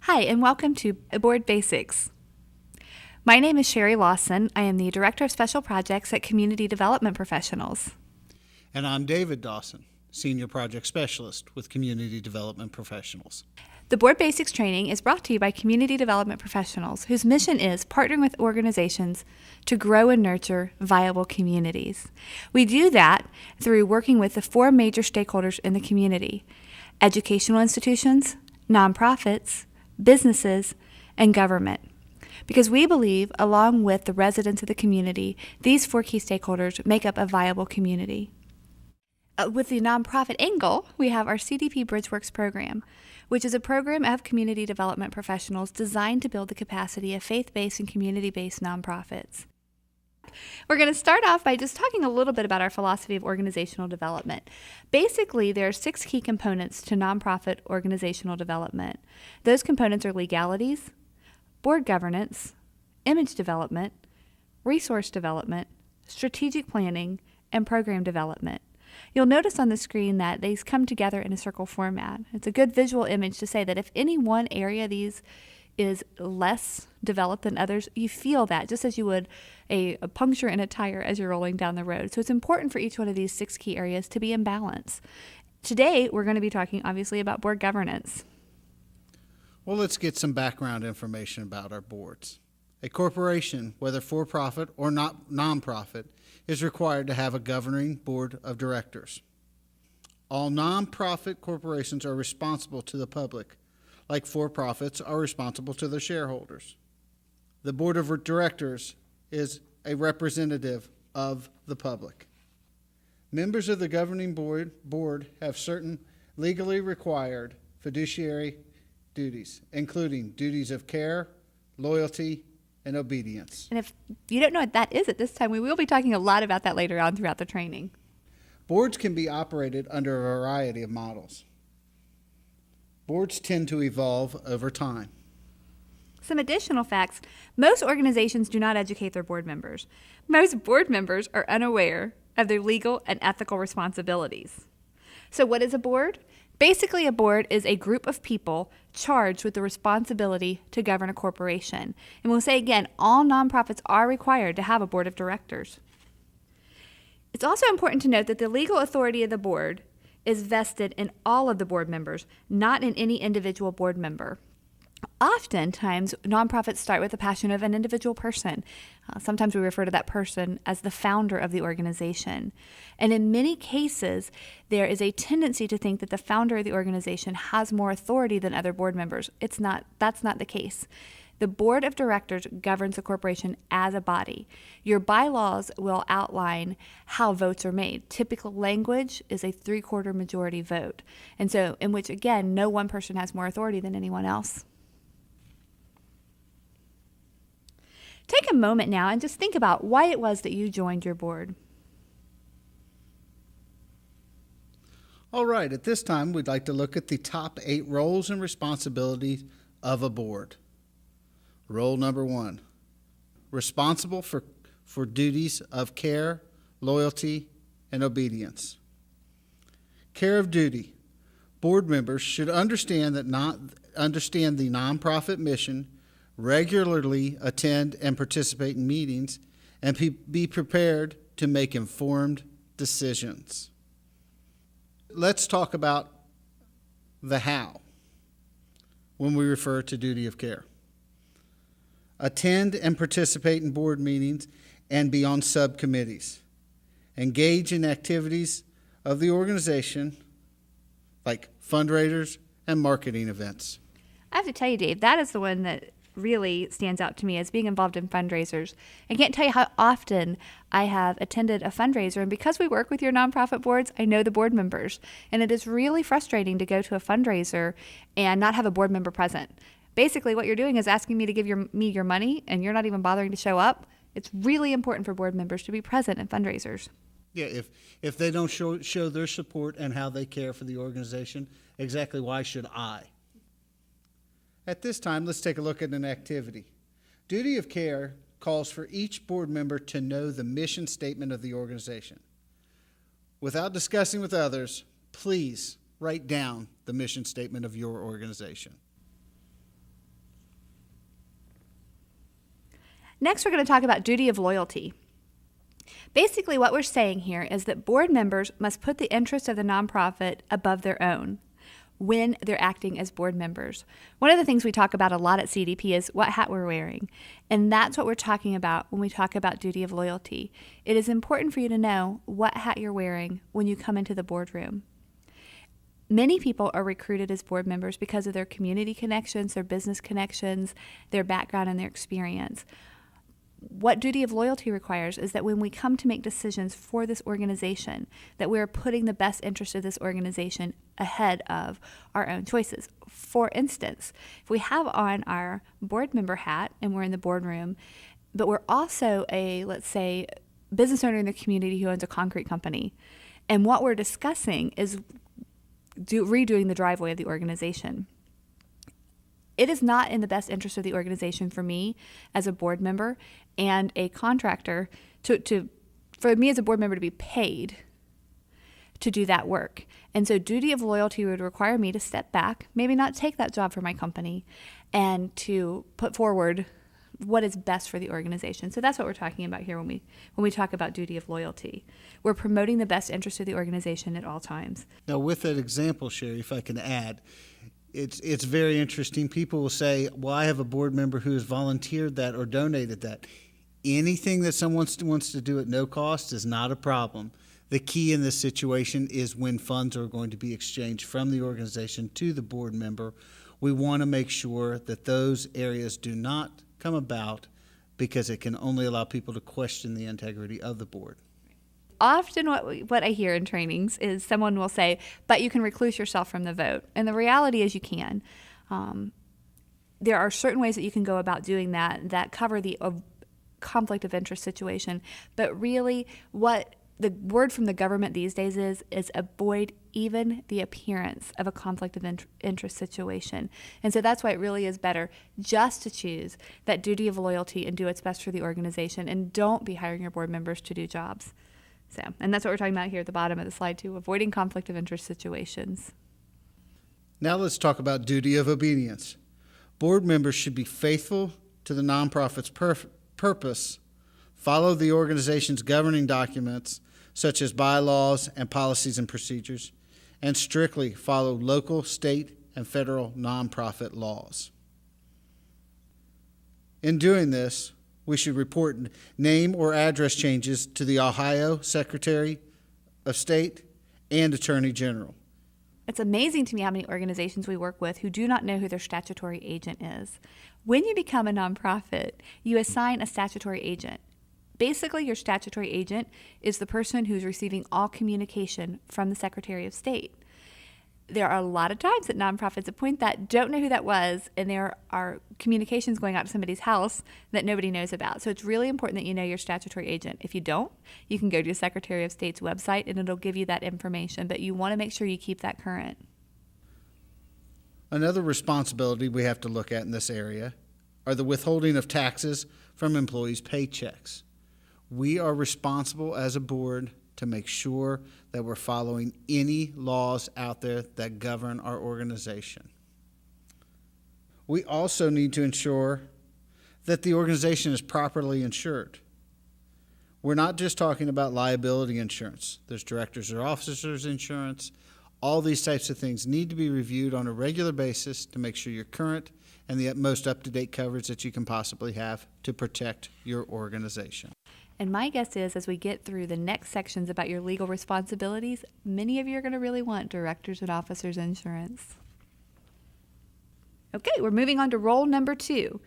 Hi, and welcome to Board Basics. My name is Sherry Lawson. I am the Director of Special Projects at Community Development Professionals. And I'm David Dawson, Senior Project Specialist with Community Development Professionals. The Board Basics training is brought to you by Community Development Professionals, whose mission is partnering with organizations to grow and nurture viable communities. We do that through working with the four major stakeholders in the community: educational institutions, nonprofits, businesses, and government. Because we believe, along with the residents of the community, these four key stakeholders make up a viable community. With the nonprofit angle, we have our CDP Bridgeworks program, which is a program of community development professionals designed to build the capacity of faith-based and community-based nonprofits. We're going to start off by just talking a little bit about our philosophy of organizational development. Basically, there are 6 key components to nonprofit organizational development. Those components are legalities, board governance, image development, resource development, strategic planning, and program development. You'll notice on the screen that these come together in a circle format. It's a good visual image to say that if any one area of these is less developed than others, you feel that just as you would a puncture in a tire as you're rolling down the road. So it's important for each one of these 6 key areas to be in balance. Today, we're going to be talking obviously about board governance. Well, let's get some background information about our boards. A corporation, whether for-profit or not nonprofit, is required to have a governing board of directors. All nonprofit corporations are responsible to the public, like for-profits are responsible to their shareholders. The board of directors is a representative of the public. Members of the governing board have certain legally required fiduciary duties, including duties of care, loyalty, and obedience. And if you don't know what that is at this time, we will be talking a lot about that later on throughout the training. Boards can be operated under a variety of models. Boards tend to evolve over time. Some additional facts: most organizations do not educate their board members. Most board members are unaware of their legal and ethical responsibilities. So what is a board? Basically, a board is a group of people charged with the responsibility to govern a corporation. And we'll say again, all nonprofits are required to have a board of directors. It's also important to note that the legal authority of the board is vested in all of the board members, not in any individual board member. Oftentimes, nonprofits start with the passion of an individual person. Sometimes we refer to that person as the founder of the organization. And in many cases, there is a tendency to think that the founder of the organization has more authority than other board members. That's not the case. The board of directors governs the corporation as a body. Your bylaws will outline how votes are made. Typical language is a 3/4 majority vote. And so, in which, again, no one person has more authority than anyone else. Take a moment now and just think about why it was that you joined your board. All right, at this time, we'd like to look at the top 8 roles and responsibilities of a board. Role number 1, responsible for duties of care, loyalty, and obedience. Care of duty. Board members should understand the nonprofit mission, regularly attend and participate in meetings, and be prepared to make informed decisions. Let's talk about the how when we refer to duty of care. Attend and participate in board meetings and be on subcommittees. Engage in activities of the organization like fundraisers and marketing events. I have to tell you, Dave, that is the one that really stands out to me as being involved in fundraisers. I can't tell you how often I have attended a fundraiser, and because we work with your nonprofit boards, I know the board members, and it is really frustrating to go to a fundraiser and not have a board member present. Basically, what you're doing is asking me to give me your money, and you're not even bothering to show up. It's really important for board members to be present in fundraisers. Yeah, if they don't show their support and how they care for the organization, exactly why should I? At this time, let's take a look at an activity. Duty of care calls for each board member to know the mission statement of the organization. Without discussing with others, please write down the mission statement of your organization. Next, we're going to talk about duty of loyalty. Basically, what we're saying here is that board members must put the interests of the nonprofit above their own when they're acting as board members. One of the things we talk about a lot at CDP is what hat we're wearing. And that's what we're talking about when we talk about duty of loyalty. It is important for you to know what hat you're wearing when you come into the boardroom. Many people are recruited as board members because of their community connections, their business connections, their background, and their experience. What duty of loyalty requires is that when we come to make decisions for this organization, that we're putting the best interest of this organization ahead of our own choices. For instance, if we have on our board member hat and we're in the boardroom, but we're also a, let's say, business owner in the community who owns a concrete company, and what we're discussing is redoing the driveway of the organization. It is not in the best interest of the organization for me as a board member and a contractor for me as a board member to be paid to do that work. And so duty of loyalty would require me to step back, maybe not take that job for my company, and to put forward what is best for the organization. So that's what we're talking about here when we talk about duty of loyalty. We're promoting the best interest of the organization at all times. Now, with that example, Sherry, if I can add, it's very interesting. People will say, well, I have a board member who has volunteered that or donated that. Anything that someone wants to do at no cost is not a problem. The key in this situation is when funds are going to be exchanged from the organization to the board member, we want to make sure that those areas do not come about because it can only allow people to question the integrity of the board. Often what I hear in trainings is someone will say, but you can recluse yourself from the vote. And the reality is you can. There are certain ways that you can go about doing that cover the conflict of interest situation. But really what the word from the government these days is avoid even the appearance of a conflict of interest situation. And so that's why it really is better just to choose that duty of loyalty and do what's best for the organization, and don't be hiring your board members to do jobs. So, and that's what we're talking about here at the bottom of the slide too, avoiding conflict of interest situations. Now let's talk about duty of obedience. Board members should be faithful to the nonprofit's purpose, follow the organization's governing documents, such as bylaws and policies and procedures, and strictly follow local, state, and federal nonprofit laws. In doing this, we should report name or address changes to the Ohio Secretary of State and Attorney General. It's amazing to me how many organizations we work with who do not know who their statutory agent is. When you become a nonprofit, you assign a statutory agent. Basically, your statutory agent is the person who's receiving all communication from the Secretary of State. There are a lot of times that nonprofits appoint that, don't know who that was, and there are communications going out to somebody's house that nobody knows about. So it's really important that you know your statutory agent. If you don't, you can go to the Secretary of State's website and it'll give you that information, but you want to make sure you keep that current. Another responsibility we have to look at in this area are the withholding of taxes from employees' paychecks. We are responsible as a board to make sure that we're following any laws out there that govern our organization. We also need to ensure that the organization is properly insured. We're not just talking about liability insurance. There's directors or officers insurance. All these types of things need to be reviewed on a regular basis to make sure you're current and the most up-to-date coverage that you can possibly have to protect your organization. And my guess is, as we get through the next sections about your legal responsibilities, many of you are going to really want directors and officers insurance. Okay, we're moving on to role number 2.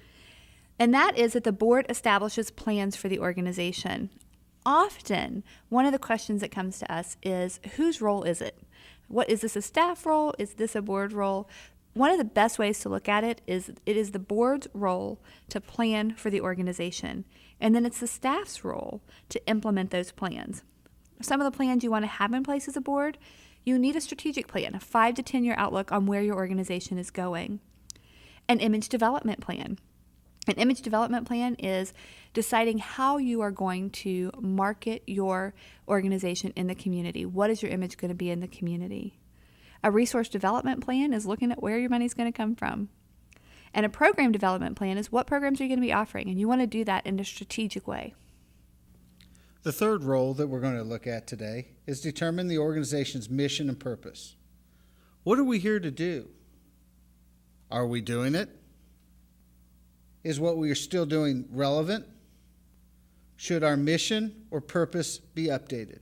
And that is that the board establishes plans for the organization. Often, one of the questions that comes to us is, whose role is it? What is this, a staff role? Is this a board role? One of the best ways to look at it is the board's role to plan for the organization, and then it's the staff's role to implement those plans. Some of the plans you want to have in place as a board, you need a strategic plan, a 5 to 10 year outlook on where your organization is going. An image development plan. An image development plan is deciding how you are going to market your organization in the community. What is your image going to be in the community? A resource development plan is looking at where your money is going to come from. And a program development plan is what programs are you going to be offering, and you want to do that in a strategic way. The third role that we're going to look at today is determine the organization's mission and purpose. What are we here to do? Are we doing it? Is what we are still doing relevant? Should our mission or purpose be updated?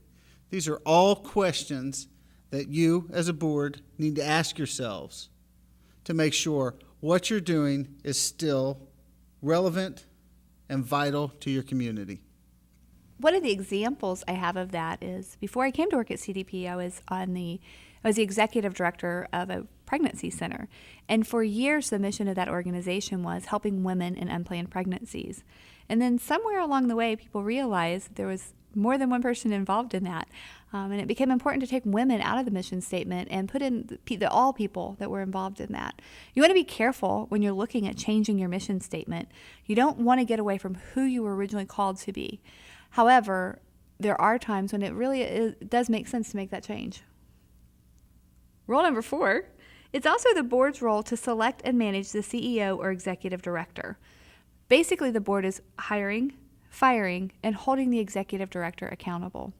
These are all questions that you as a board need to ask yourselves to make sure what you're doing is still relevant and vital to your community. One of the examples I have of that is before I came to work at CDP, I was the executive director of a pregnancy center. And for years, the mission of that organization was helping women in unplanned pregnancies. And then somewhere along the way, people realized there was more than one person involved in that. And it became important to take women out of the mission statement and put in all people that were involved in that. You want to be careful when you're looking at changing your mission statement. You don't want to get away from who you were originally called to be. However, there are times when it does make sense to make that change. Role number 4, it's also the board's role to select and manage the CEO or executive director. Basically, the board is hiring, firing, and holding the executive director accountable.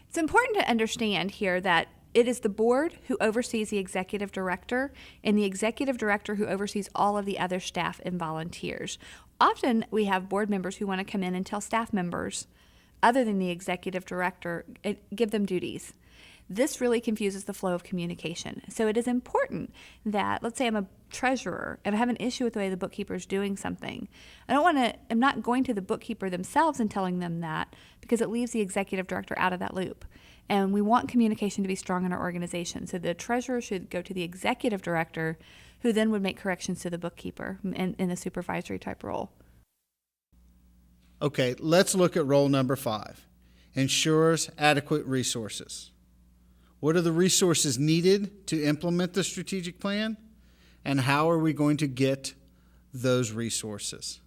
It's important to understand here that it is the board who oversees the executive director and the executive director who oversees all of the other staff and volunteers. Often we have board members who want to come in and tell staff members, other than the executive director, give them duties. This really confuses the flow of communication. So it is important that, let's say I'm a treasurer and I have an issue with the way the bookkeeper is doing something. I'm not going to the bookkeeper themselves and telling them that because it leaves the executive director out of that loop. And we want communication to be strong in our organization. So the treasurer should go to the executive director, who then would make corrections to the bookkeeper in a supervisory type role. Okay, let's look at role number 5. Ensures adequate resources. What are the resources needed to implement the strategic plan? And how are we going to get those resources?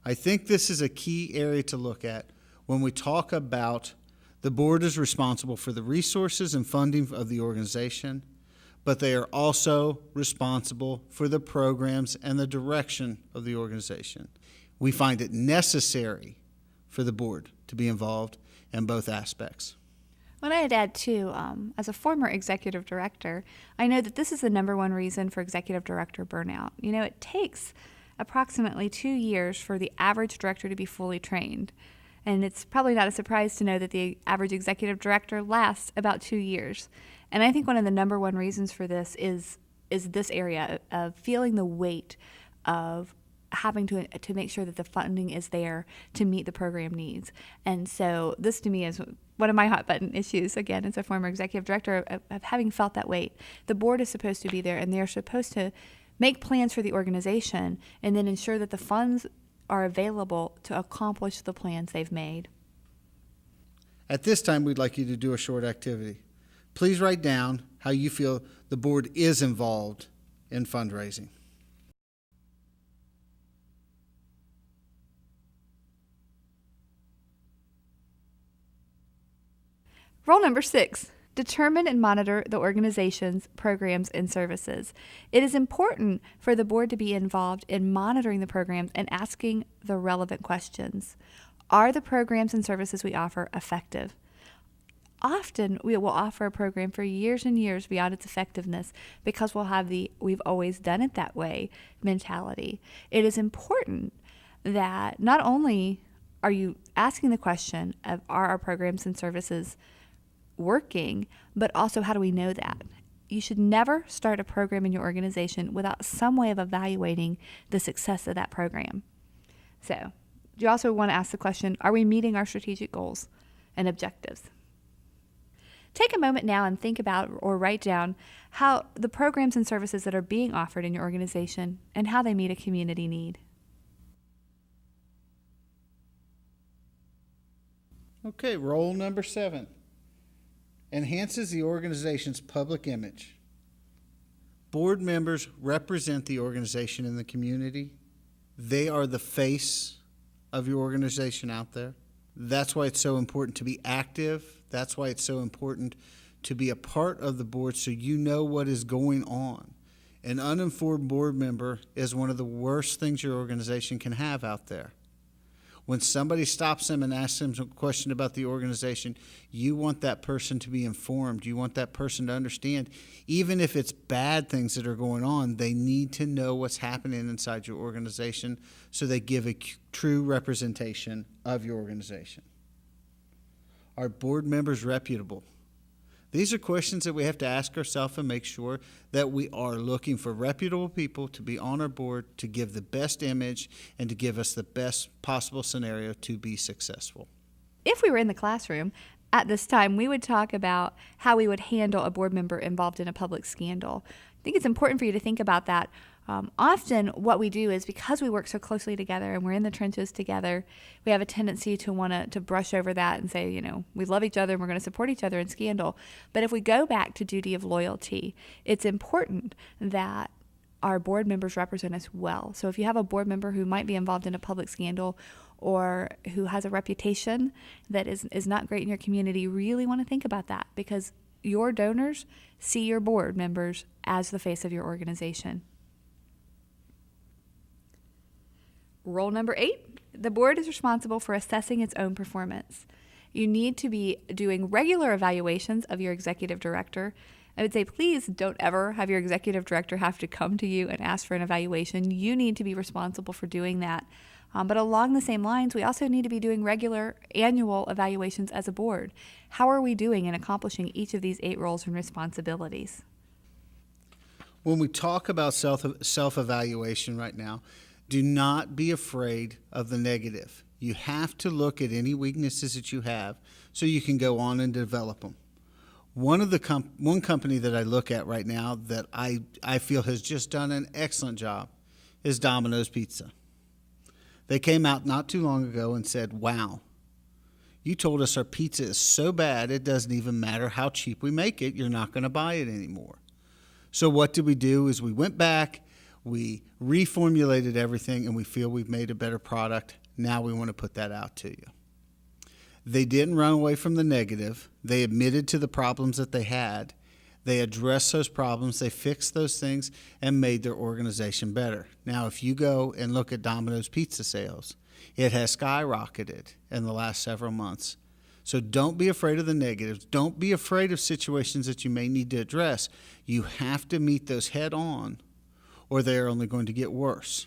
I think this is a key area to look at when we talk about the board is responsible for the resources and funding of the organization, but they are also responsible for the programs and the direction of the organization. We find it necessary for the board to be involved in both aspects. What I'd add too, as a former executive director, I know that this is the number one reason for executive director burnout. You know, it takes approximately 2 years for the average director to be fully trained. And it's probably not a surprise to know that the average executive director lasts about 2 years. And I think one of the number one reasons for this is this area of feeling the weight of having to make sure that the funding is there to meet the program needs. And so this to me is one of my hot button issues, again, as a former executive director, of having felt that weight. The board is supposed to be there, and they're supposed to make plans for the organization and then ensure that the funds are available to accomplish the plans they've made. At this time, we'd like you to do a short activity. Please write down how you feel the board is involved in fundraising. Role number 6, determine and monitor the organization's programs and services. It is important for the board to be involved in monitoring the programs and asking the relevant questions. Are the programs and services we offer effective? Often we will offer a program for years and years beyond its effectiveness because we'll have the "we've always done it that way" mentality. It is important that not only are you asking the question of are our programs and services working, but also how do we know that? You should never start a program in your organization without some way of evaluating the success of that program. So you also want to ask the question, are we meeting our strategic goals and objectives? Take a moment now and think about or write down how the programs and services that are being offered in your organization and how they meet a community need. Okay, role number 7. Enhances the organization's public image. Board members represent the organization in the community. They are the face of your organization out there. That's why it's so important to be active. That's why it's so important to be a part of the board so you know what is going on. An uninformed board member is one of the worst things your organization can have out there. When somebody stops them and asks them a question about the organization, you want that person to be informed. You want that person to understand, even if it's bad things that are going on, they need to know what's happening inside your organization so they give a true representation of your organization. Are board members reputable? These are questions that we have to ask ourselves and make sure that we are looking for reputable people to be on our board to give the best image and to give us the best possible scenario to be successful. If we were in the classroom at this time, we would talk about how we would handle a board member involved in a public scandal. I think it's important for you to think about that. Often what we do is, because we work so closely together and we're in the trenches together, we have a tendency to want to brush over that and say, we love each other and we're going to support each other in scandal. But if we go back to duty of loyalty, it's important that our board members represent us well. So if you have a board member who might be involved in a public scandal or who has a reputation that is not great in your community, you really want to think about that, because your donors see your board members as the face of your organization. Role number 8, the board is responsible for assessing its own performance. You need to be doing regular evaluations of your executive director. I would say, please don't ever have your executive director have to come to you and ask for an evaluation. You need to be responsible for doing that. But along the same lines, we also need to be doing regular annual evaluations as a board. How are we doing in accomplishing each of these 8 roles and responsibilities? When we talk about self-evaluation right now, do not be afraid of the negative. You have to look at any weaknesses that you have so you can go on and develop them. One company that I look at right now that I feel has just done an excellent job is Domino's Pizza. They came out not too long ago and said, wow, you told us our pizza is so bad it doesn't even matter how cheap we make it, you're not going to buy it anymore. So what did we do is we went back, we reformulated everything, and we feel we've made a better product. Now we want to put that out to you. They didn't run away from the negative. They admitted to the problems that they had. They addressed those problems. They fixed those things and made their organization better. Now, if you go and look at Domino's Pizza sales, it has skyrocketed in the last several months. So don't be afraid of the negatives. Don't be afraid of situations that you may need to address. You have to meet those head on, or they're only going to get worse.